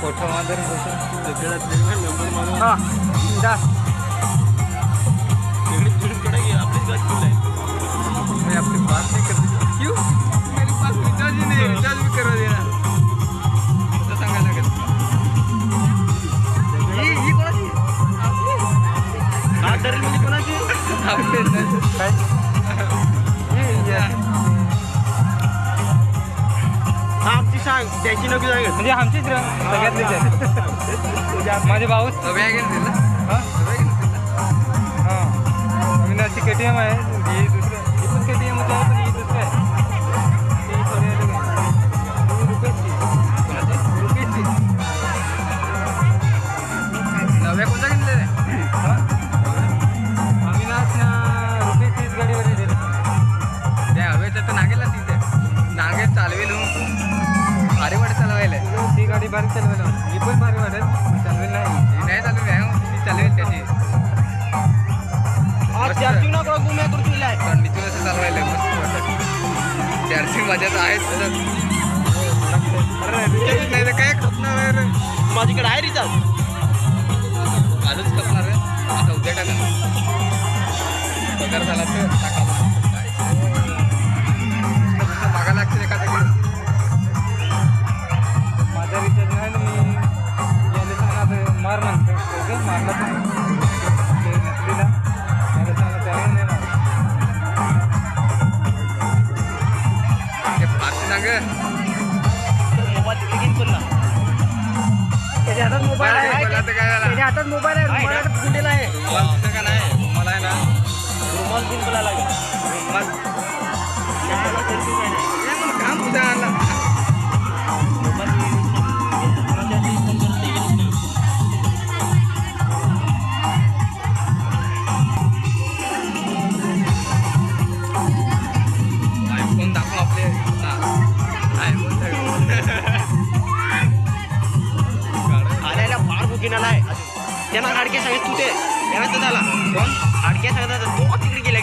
photo माधर number मारून हाँ जा मैं अपनी बात नहीं कर क्यों मेरे पास रिचार्ज ही नहीं रिचार्ज भी करवा देना तो सांगायला लागेल ही कोणाची हात धरेल म्हणजे कोणाची काय आमची सांग त्याची नको जाय म्हणजे आमचीच सगळ्यातलीच आहे माझे भाऊ सगळ्या गेले ना हां हां अविनाशची KTM आहे ही दुसरं ही पण KTM आहे पण ही दुसरं आहे ही थोडी अलग आहे रुपीची नव्या कोणता घेतलेला आहे हां अविनाशना रुपीचीच गाडीवर दिली त्या हवेचं तर नागेला तिथे नागे चालवेल भारी वाटत चालवायला ती गाडी भारी चालवायला ही पण भारी वाटेल चालवेल नाही चालवेल आहे ती चालवेल त्याची चार्जिंग ना करा तुम्ही तुला पण मी तुला चालवायला मस्त वाटत चार्जिंग माझ्यात आहे नाही तर काय खपणार रे माझ्याकडे आहे रिचार्ज आजच खपणार आहे आता उद्या टाका पगार झाला तर टाका मागा लागते एका जागी माझा रिचार्ज नाही ना मी याने सांगणार मार म्हणतो मारला ते नसलीला मला सांगा त्याला नाही मार ते फारसे सांग मोबाईल तिकडे घेऊन बोलला त्याच्या हातात मोबाईल आहे त्याच्या हातात मोबाईल आहे रुमाल फुटेला आहे रुमाल का नाही रुमाल आहे ना रुमाल घेऊन बोलायला लागेल रुमाल काम तुझा आला आयफोन दाखव आपले आयफोन आल्याला फार बुकिंग आला आहे त्यांना अडके सांगितलं तू ते त्यानंतर झाला कोण अडके सांगतात तो तिकडे गेला